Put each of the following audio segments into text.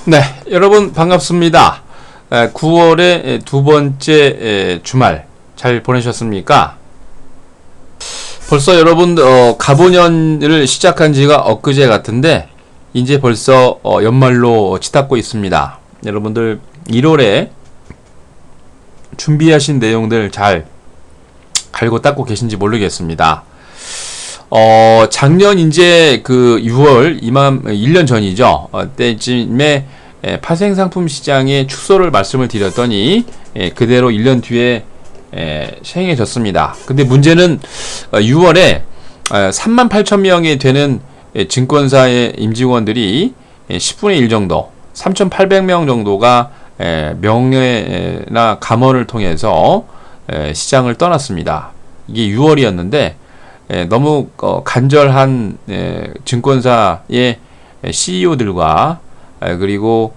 네, 여러분 반갑습니다. 9월의 두 번째 주말 잘 보내셨습니까? 벌써 여러분 가보년을 시작한 지가 엊그제 같은데 이제 벌써 연말로 치닫고 있습니다. 여러분들 1월에 준비하신 내용들 잘 갈고 닦고 계신지 모르겠습니다. 작년 이제 그 6월 1년 전이죠. 때쯤에 파생상품 시장의 축소를 말씀을 드렸더니 그대로 1년 뒤에 시행해졌습니다. 근데 문제는 6월에 38,000명이 되는 증권사의 임직원들이 10분의 1 정도 3,800명 정도가 명예나 감원을 통해서 시장을 떠났습니다. 이게 6월이었는데 너무 간절한 증권사의 CEO들과 그리고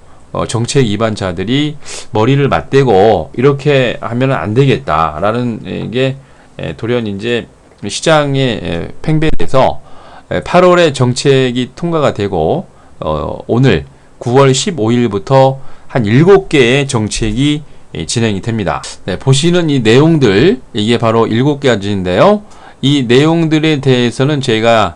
정책 위반자들이 머리를 맞대고 이렇게 하면 안 되겠다라는 게 돌연 이제 시장에 팽배돼서 8월에 정책이 통과가 되고 오늘 9월 15일부터 한 7개의 정책이 진행이 됩니다. 보시는 이 내용들 이게 바로 7가지인데요. 이 내용들에 대해서는 제가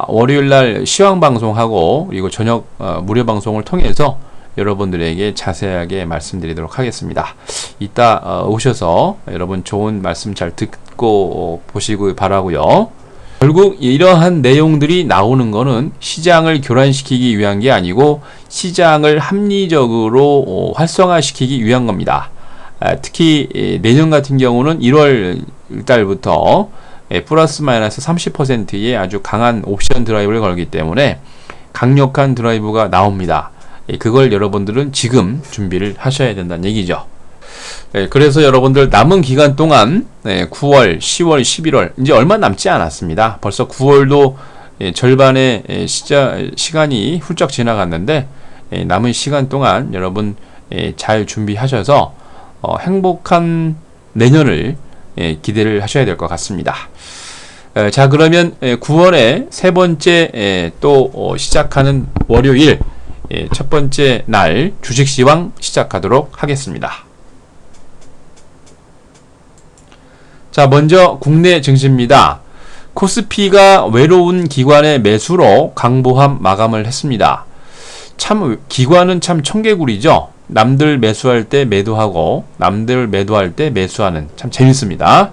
월요일날 시황방송하고 그리고 저녁 무료 방송을 통해서 여러분들에게 자세하게 말씀드리도록 하겠습니다. 이따 오셔서 여러분 좋은 말씀 잘 듣고 보시길 바라고요. 결국 이러한 내용들이 나오는 거는 시장을 교란시키기 위한 게 아니고 시장을 합리적으로 활성화시키기 위한 겁니다. 특히 내년 같은 경우는 1월 달부터 플러스 마이너스 30%의 아주 강한 옵션 드라이브를 걸기 때문에 강력한 드라이브가 나옵니다. 그걸 여러분들은 지금 준비를 하셔야 된다는 얘기죠. 그래서 여러분들 남은 기간 동안 9월, 10월, 11월 이제 얼마 남지 않았습니다. 벌써 9월도 절반의 시간이 훌쩍 지나갔는데 남은 시간 동안 여러분 잘 준비하셔서 행복한 내년을 기대를 하셔야 될 것 같습니다. 자, 그러면 9월에 세 번째 또 시작하는 월요일 첫 번째 날 주식시황 시작하도록 하겠습니다. 자, 먼저 국내 증시입니다. 코스피가 외로운 기관의 매수로 강보합 마감을 했습니다. 참 기관은 참 청개구리죠. 남들 매수할 때 매도하고 남들 매도할 때 매수하는 참 재밌습니다.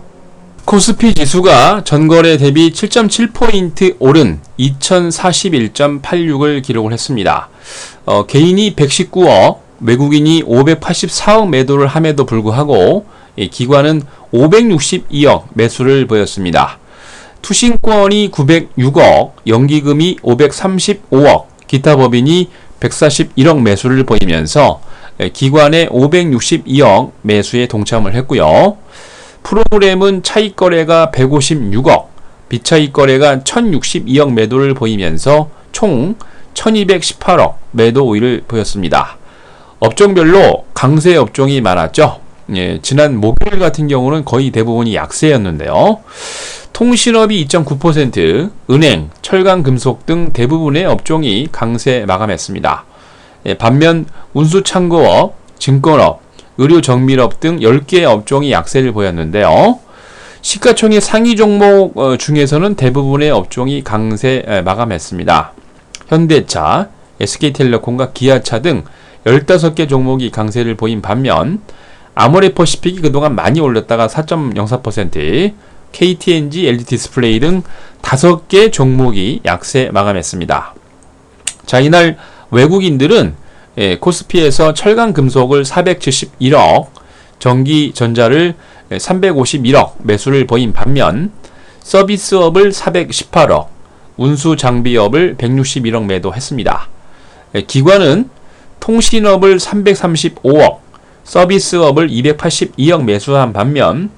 코스피 지수가 전거래 대비 7.7포인트 오른 2041.86을 기록을 했습니다. 개인이 119억, 외국인이 584억 매도를 함에도 불구하고 기관은 562억 매수를 보였습니다. 투신권이 906억, 연기금이 535억, 기타 법인이 141억 매수를 보이면서 기관의 562억 매수에 동참을 했고요. 프로그램은 차익 거래가 156억, 비차익 거래가 1062억 매도를 보이면서 총 1218억 매도 우위를 보였습니다. 업종별로 강세 업종이 많았죠. 지난 목요일 같은 경우는 거의 대부분이 약세였는데요. 통신업이 2.9%, 은행, 철강, 금속 등 대부분의 업종이 강세 마감했습니다. 반면 운수창고업, 증권업, 의료정밀업 등 10개의 업종이 약세를 보였는데요. 시가총액 상위 종목 중에서는 대부분의 업종이 강세 마감했습니다. 현대차, SK텔레콤과 기아차 등 15개 종목이 강세를 보인 반면 아모레퍼시픽이 그동안 많이 올렸다가 4.04%, KTNG, LG디스플레이 등 5개 종목이 약세 마감했습니다. 자, 이날 외국인들은 코스피에서 철강금속을 471억, 전기전자를 351억 매수를 보인 반면 서비스업을 418억, 운수장비업을 161억 매도했습니다. 기관은 통신업을 335억, 서비스업을 282억 매수한 반면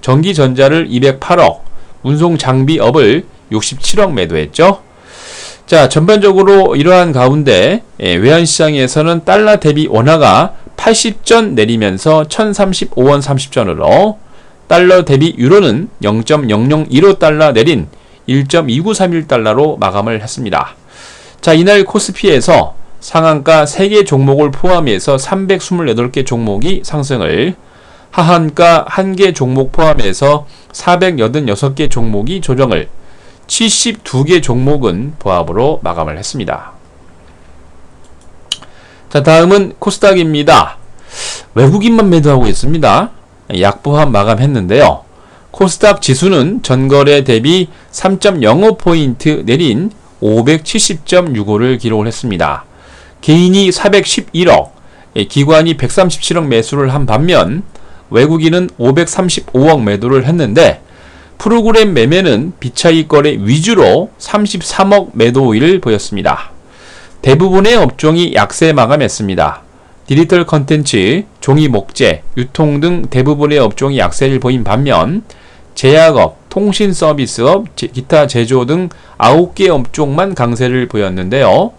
전기전자를 208억, 운송장비업을 67억 매도했죠. 자, 전반적으로 이러한 가운데 외환시장에서는 달러 대비 원화가 80전 내리면서 1035원 30전으로 달러 대비 유로는 0.0015달러 내린 1.2931달러로 마감을 했습니다. 자, 이날 코스피에서 상한가 3개 종목을 포함해서 328개 종목이 상승을, 하한가 1개 종목 포함해서 486개 종목이 조정을, 72개 종목은 보합으로 마감을 했습니다. 자, 다음은 코스닥입니다. 외국인만 매도하고 있습니다. 약보합 마감했는데요. 코스닥 지수는 전거래 대비 3.05포인트 내린 570.65를 기록을 했습니다. 개인이 411억, 기관이 137억 매수를 한 반면 외국인은 535억 매도를 했는데, 프로그램 매매는 비차익 거래 위주로 33억 매도일을 보였습니다. 대부분의 업종이 약세 마감했습니다. 디지털 컨텐츠, 종이 목재, 유통 등 대부분의 업종이 약세를 보인 반면 제약업, 통신 서비스업, 기타 제조 등 9개 업종만 강세를 보였는데요.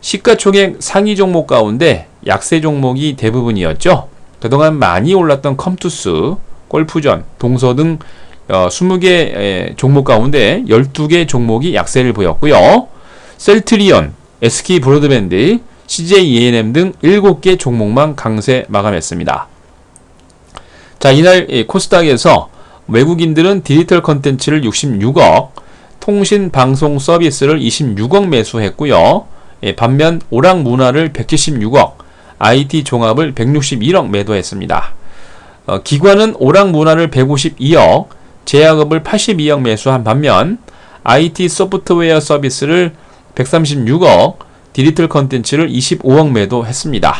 시가총액 상위 종목 가운데 약세 종목이 대부분이었죠. 그동안 많이 올랐던 컴투스, 골프전, 동서 등 20개 종목 가운데 12개 종목이 약세를 보였고요. 셀트리온, SK 브로드밴드, CJ ENM 등 7개 종목만 강세 마감했습니다. 자, 이날 코스닥에서 외국인들은 디지털 컨텐츠를 66억, 통신 방송 서비스를 26억 매수했고요. 반면 오락문화를 176억, IT 종합을 161억 매도했습니다. 기관은 오락문화를 152억, 제약업을 82억 매수한 반면 IT 소프트웨어 서비스를 136억, 디지털 컨텐츠를 25억 매도했습니다.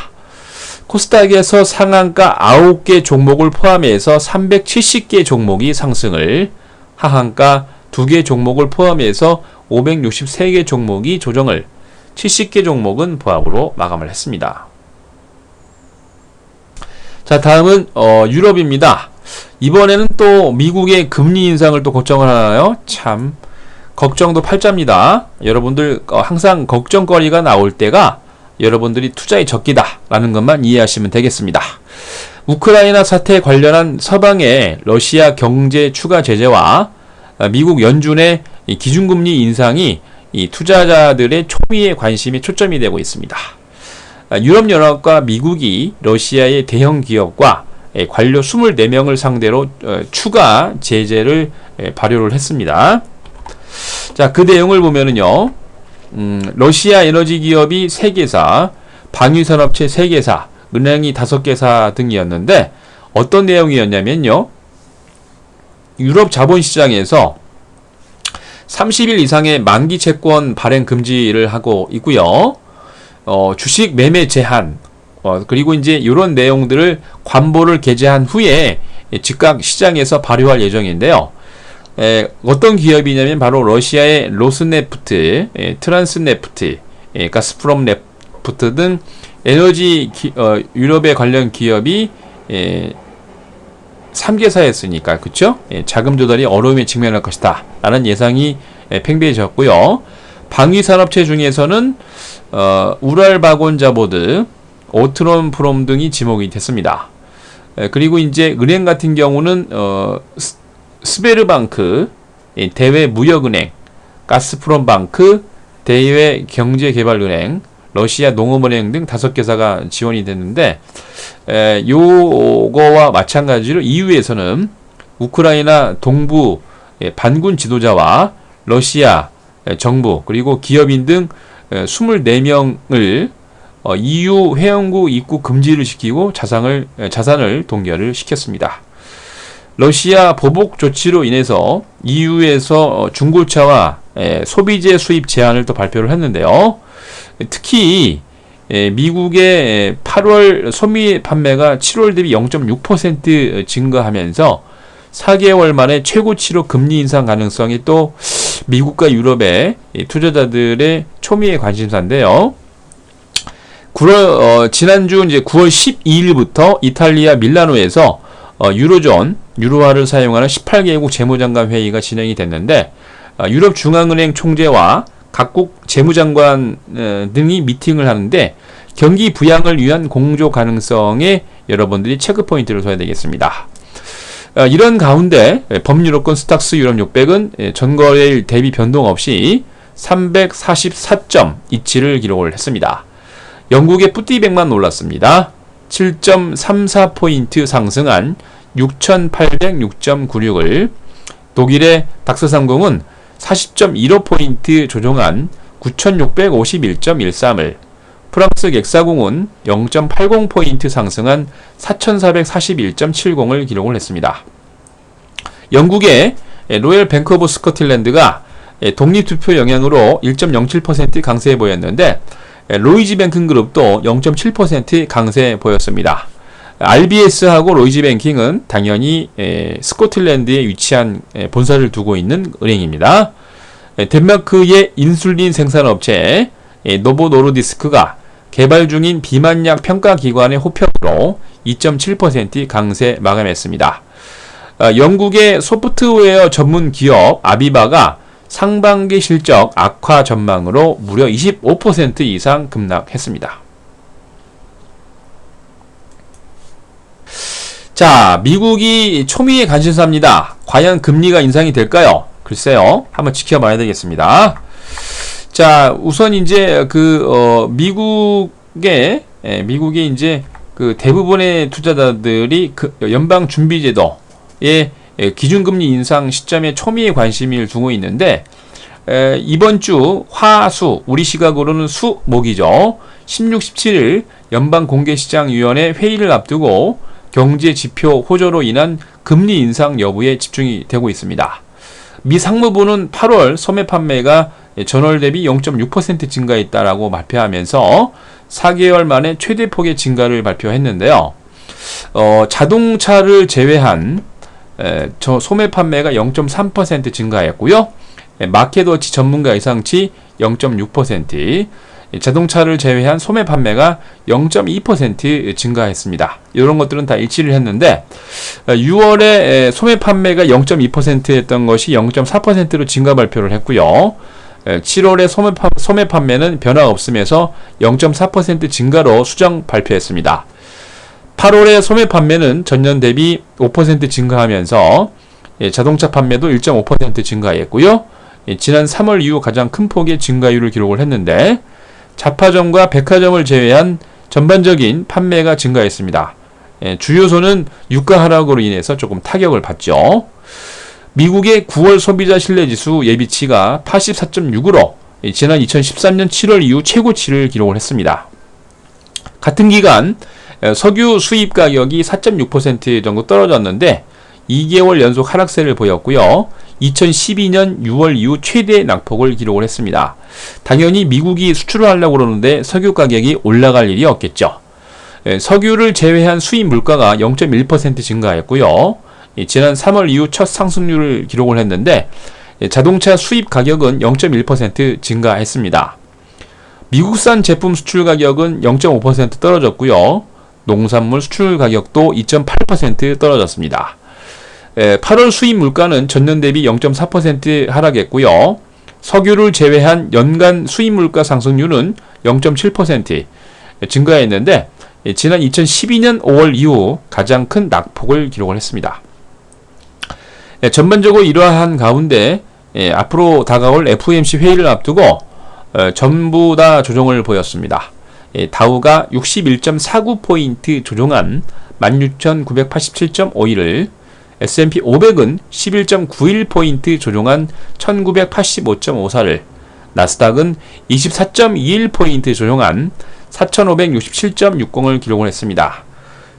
코스닥에서 상한가 9개 종목을 포함해서 370개 종목이 상승을, 하한가 2개 종목을 포함해서 563개 종목이 조정을, 70개 종목은 보합으로 마감을 했습니다. 자, 다음은 유럽입니다. 이번에는 또 미국의 금리 인상을 또 걱정을 하나요? 참 걱정도 팔자입니다. 여러분들 항상 걱정거리가 나올 때가 여러분들이 투자의 적기다 라는 것만 이해하시면 되겠습니다. 우크라이나 사태에 관련한 서방의 러시아 경제 추가 제재와 미국 연준의 기준금리 인상이 이 투자자들의 초미의 관심이 초점이 되고 있습니다. 유럽연합과 미국이 러시아의 대형 기업과 관료 24명을 상대로 추가 제재를 발효를 했습니다. 자, 그 내용을 보면은요, 러시아 에너지 기업이 3개사, 방위산업체 3개사, 은행이 5개사 등이었는데, 어떤 내용이었냐면요, 유럽 자본시장에서 30일 이상의 만기 채권 발행 금지를 하고 있고요. 주식 매매 제한, 그리고 이제 이런 내용들을 관보를 게재한 후에 즉각 시장에서 발효할 예정인데요. 어떤 기업이냐면 바로 러시아의 로스네프트, 트란스네프트, 가스프롬 네프트 등 에너지 유럽에 관련 기업이 3개사였으니까 그쵸? 자금 조달이 어려움에 직면할 것이다 라는 예상이 팽배해졌고요. 방위산업체 중에서는 우랄바곤자보드, 오트론프롬 등이 지목이 됐습니다. 그리고 이제 은행 같은 경우는 스베르방크, 대외무역은행, 가스프롬방크, 대외경제개발은행, 러시아 농업은행 등 5개사가 지원이 됐는데, 요거와 마찬가지로 EU에서는 우크라이나 동부 반군 지도자와 러시아 정부 그리고 기업인 등 24명을 EU 회원국 입국 금지를 시키고 자산을 동결을 시켰습니다. 러시아 보복 조치로 인해서 EU에서 중고차와 소비재 수입 제한을 또 발표를 했는데요. 특히 미국의 8월 소미 판매가 7월 대비 0.6% 증가하면서 4개월 만에 최고치로 금리 인상 가능성이 또 미국과 유럽의 투자자들의 초미의 관심사인데요. 지난주 이제 9월 12일부터 이탈리아 밀라노에서 유로화를 사용하는 18개국 재무장관 회의가 진행이 됐는데, 유럽 중앙은행 총재와 각국 재무장관 등이 미팅을 하는데, 경기 부양을 위한 공조 가능성에 여러분들이 체크 포인트를 둬야 되겠습니다. 이런 가운데 범유로권 스탁스 유럽 600은 전거래일 대비 변동 없이 344.27을 기록을 했습니다. 영국의 뿌띠백만 올랐습니다. 7.34포인트 상승한 6,806.96을, 독일의 닥스30은 40.15포인트 조정한 9,651.13을, 프랑스 객사공은 0.80포인트 상승한 4,441.70을 기록을 했습니다. 영국의 로열 뱅크 오브 스코틀랜드가 독립투표 영향으로 1.07% 강세 보였는데, 로이즈 뱅킹 그룹도 0.7% 강세 보였습니다. RBS하고 로이즈 뱅킹은 당연히 스코틀랜드에 위치한 본사를 두고 있는 은행입니다. 덴마크의 인슐린 생산업체 노보 노르디스크가 개발 중인 비만약 평가기관의 호평으로 2.7% 강세 마감했습니다. 영국의 소프트웨어 전문 기업 아비바가 상반기 실적 악화 전망으로 무려 25% 이상 급락했습니다. 자, 미국이 초미의 관심사입니다. 과연 금리가 인상이 될까요? 글쎄요, 한번 지켜봐야 되겠습니다. 자, 우선 이제 미국의 이제 대부분의 투자자들이 연방준비제도의 기준금리 인상 시점에 초미의 관심을 두고 있는데, 이번 주 화수, 우리 시각으로는 수목이죠. 16, 17일 연방공개시장위원회 회의를 앞두고 경제지표 호조로 인한 금리 인상 여부에 집중이 되고 있습니다. 미 상무부는 8월 소매 판매가 전월 대비 0.6% 증가했다라고 발표하면서 4개월 만에 최대폭의 증가를 발표했는데요. 자동차를 제외한 소매 판매가 0.3% 증가했고요. 마켓워치 전문가 예상치 0.6%, 자동차를 제외한 소매 판매가 0.2% 증가했습니다. 이런 것들은 다 일치를 했는데, 6월에 소매 판매가 0.2%였던 것이 0.4%로 증가 발표를 했고요. 7월에 소매 판매는 변화 없으면서 0.4% 증가로 수정 발표했습니다. 8월에 소매 판매는 전년 대비 5% 증가하면서 자동차 판매도 1.5% 증가했고요. 지난 3월 이후 가장 큰 폭의 증가율을 기록을 했는데, 잡화점과 백화점을 제외한 전반적인 판매가 증가했습니다. 주요소는 유가 하락으로 인해서 조금 타격을 받죠. 미국의 9월 소비자 신뢰지수 예비치가 84.6으로 지난 2013년 7월 이후 최고치를 기록을 했습니다. 같은 기간 석유 수입 가격이 4.6% 정도 떨어졌는데 2개월 연속 하락세를 보였고요. 2012년 6월 이후 최대 낙폭을 기록을 했습니다. 당연히 미국이 수출을 하려고 그러는데 석유 가격이 올라갈 일이 없겠죠. 석유를 제외한 수입 물가가 0.1% 증가했고요. 지난 3월 이후 첫 상승률을 기록을 했는데 자동차 수입 가격은 0.1% 증가했습니다. 미국산 제품 수출 가격은 0.5% 떨어졌고요. 농산물 수출 가격도 2.8% 떨어졌습니다. 8월 수입 물가는 전년 대비 0.4% 하락했고요. 석유를 제외한 연간 수입 물가 상승률은 0.7% 증가했는데 지난 2012년 5월 이후 가장 큰 낙폭을 기록을 했습니다. 전반적으로 이러한 가운데 앞으로 다가올 FOMC 회의를 앞두고 전부 다 조정을 보였습니다. 다우가 61.49포인트 조정한 16,987.51을, S&P 500은 11.91포인트 조정한 1985.54를, 나스닥은 24.21포인트 조정한 4567.60을 기록을 했습니다.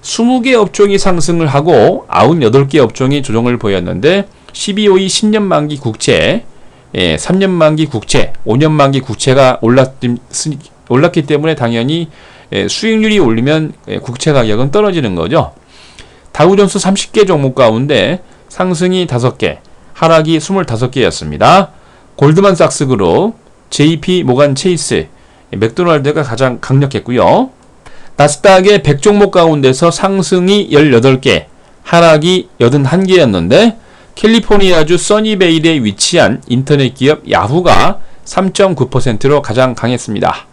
20개 업종이 상승을 하고 98개 업종이 조정을 보였는데 12호의 10년 만기 국채, 3년 만기 국채, 5년 만기 국채가 올랐기 때문에 당연히 수익률이 올리면 국채 가격은 떨어지는 거죠. 다우존스 30개 종목 가운데 상승이 5개, 하락이 25개였습니다. 골드만삭스 그룹, JP 모간 체이스, 맥도날드가 가장 강력했고요. 나스닥의 100종목 가운데서 상승이 18개, 하락이 81개였는데 캘리포니아주 써니베일에 위치한 인터넷 기업 야후가 3.9%로 가장 강했습니다.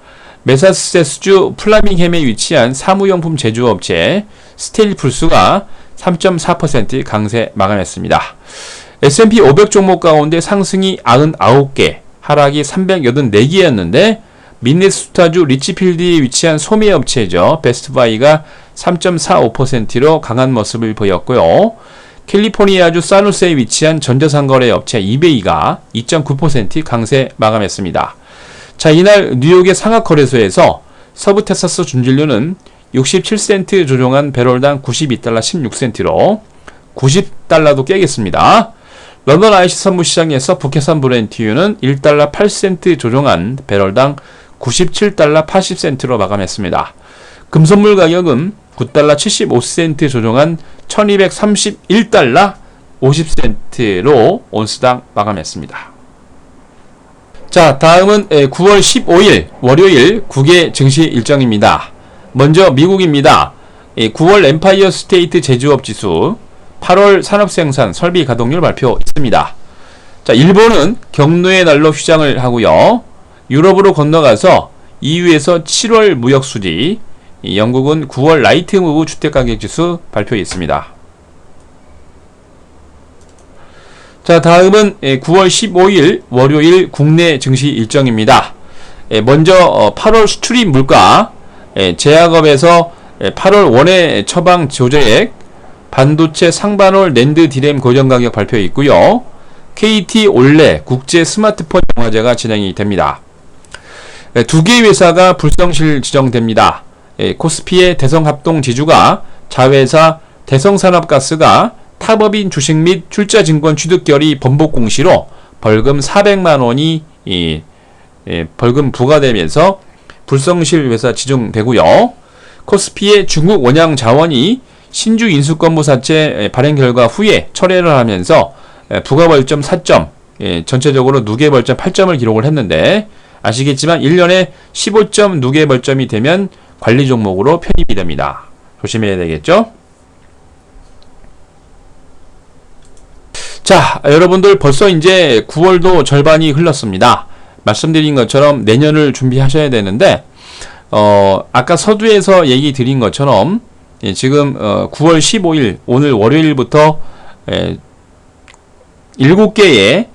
매사추세츠주 플라밍햄에 위치한 사무용품 제조업체 스테일풀스가 3.4% 강세 마감했습니다. S&P 500 종목 가운데 상승이 99개, 하락이 384개였는데 미네소타주 리치필드에 위치한 소매업체죠. 베스트바이가 3.45%로 강한 모습을 보였고요. 캘리포니아주 산호세에 위치한 전자상거래 업체 이베이가 2.9% 강세 마감했습니다. 자, 이날 뉴욕의 상하거래소에서 서부 텍사스 준진료는 67센트 조정한 배럴당 92달러 16센트로 90달러도 깨겠습니다. 런던 IC 선물시장에서 북해산 브렌트유는 1달러 8센트 조정한 배럴당 97달러 80센트로 마감했습니다. 금선물 가격은 9달러 75센트 조정한 1231달러 50센트로 온스당 마감했습니다. 자, 다음은 9월 15일 월요일 국외 증시 일정입니다. 먼저 미국입니다. 9월 엠파이어 스테이트 제조업 지수, 8월 산업생산 설비 가동률 발표 있습니다. 자, 일본은 경로의 날로 휴장을 하고요. 유럽으로 건너가서 EU에서 7월 무역 수지, 영국은 9월 라이트 무브 주택가격 지수 발표 있습니다. 자, 다음은 9월 15일 월요일 국내 증시 일정입니다. 먼저 8월 수출입 물가, 제약업에서 8월 원외 처방 조정액, 반도체 상반월 낸드 디램 고정가격 발표 있고요. KT 올레 국제 스마트폰 영화제가 진행이 됩니다. 두 개의 회사가 불성실 지정됩니다. 코스피의 대성합동 지주가 자회사 대성산업가스가 타법인 주식 및 출자증권 취득결의 번복 공시로 벌금 400만원이 벌금 부과되면서 불성실 회사 지정되고요. 코스피의 중국 원양자원이 신주 인수권부사채 발행 결과 후에 철회를 하면서 부가벌점 4점, 전체적으로 누계벌점 8점을 기록을 했는데, 아시겠지만 1년에 15점 누계벌점이 되면 관리 종목으로 편입이 됩니다. 조심해야 되겠죠? 자, 여러분들 벌써 이제 9월도 절반이 흘렀습니다. 말씀드린 것처럼 내년을 준비하셔야 되는데, 아까 서두에서 얘기 드린 것처럼 지금 9월 15일 오늘 월요일부터 7개의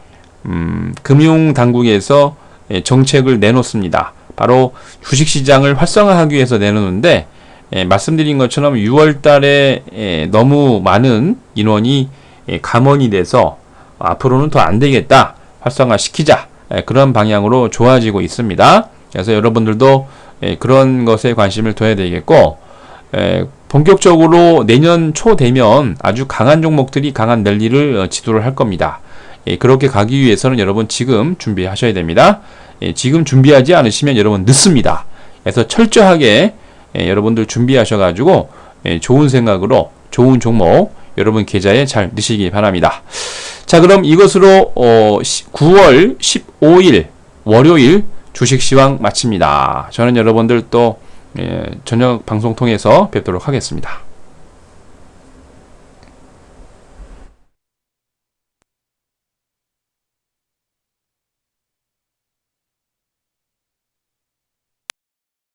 금융당국에서 정책을 내놓습니다. 바로 주식시장을 활성화하기 위해서 내놓는데, 말씀드린 것처럼 6월 달에 너무 많은 인원이 감원이 돼서 앞으로는 더 안 되겠다, 활성화시키자, 그런 방향으로 좋아지고 있습니다. 그래서 여러분들도 그런 것에 관심을 둬야 되겠고, 본격적으로 내년 초 되면 아주 강한 종목들이 강한 랠리를 지도를 할 겁니다. 그렇게 가기 위해서는 여러분 지금 준비하셔야 됩니다. 지금 준비하지 않으시면 여러분 늦습니다. 그래서 철저하게 여러분들 준비하셔가지고 좋은 생각으로 좋은 종목 여러분 계좌에 잘 넣으시기 바랍니다. 자, 그럼 이것으로 9월 15일 월요일 주식시황 마칩니다. 저는 여러분들 또 저녁 방송 통해서 뵙도록 하겠습니다.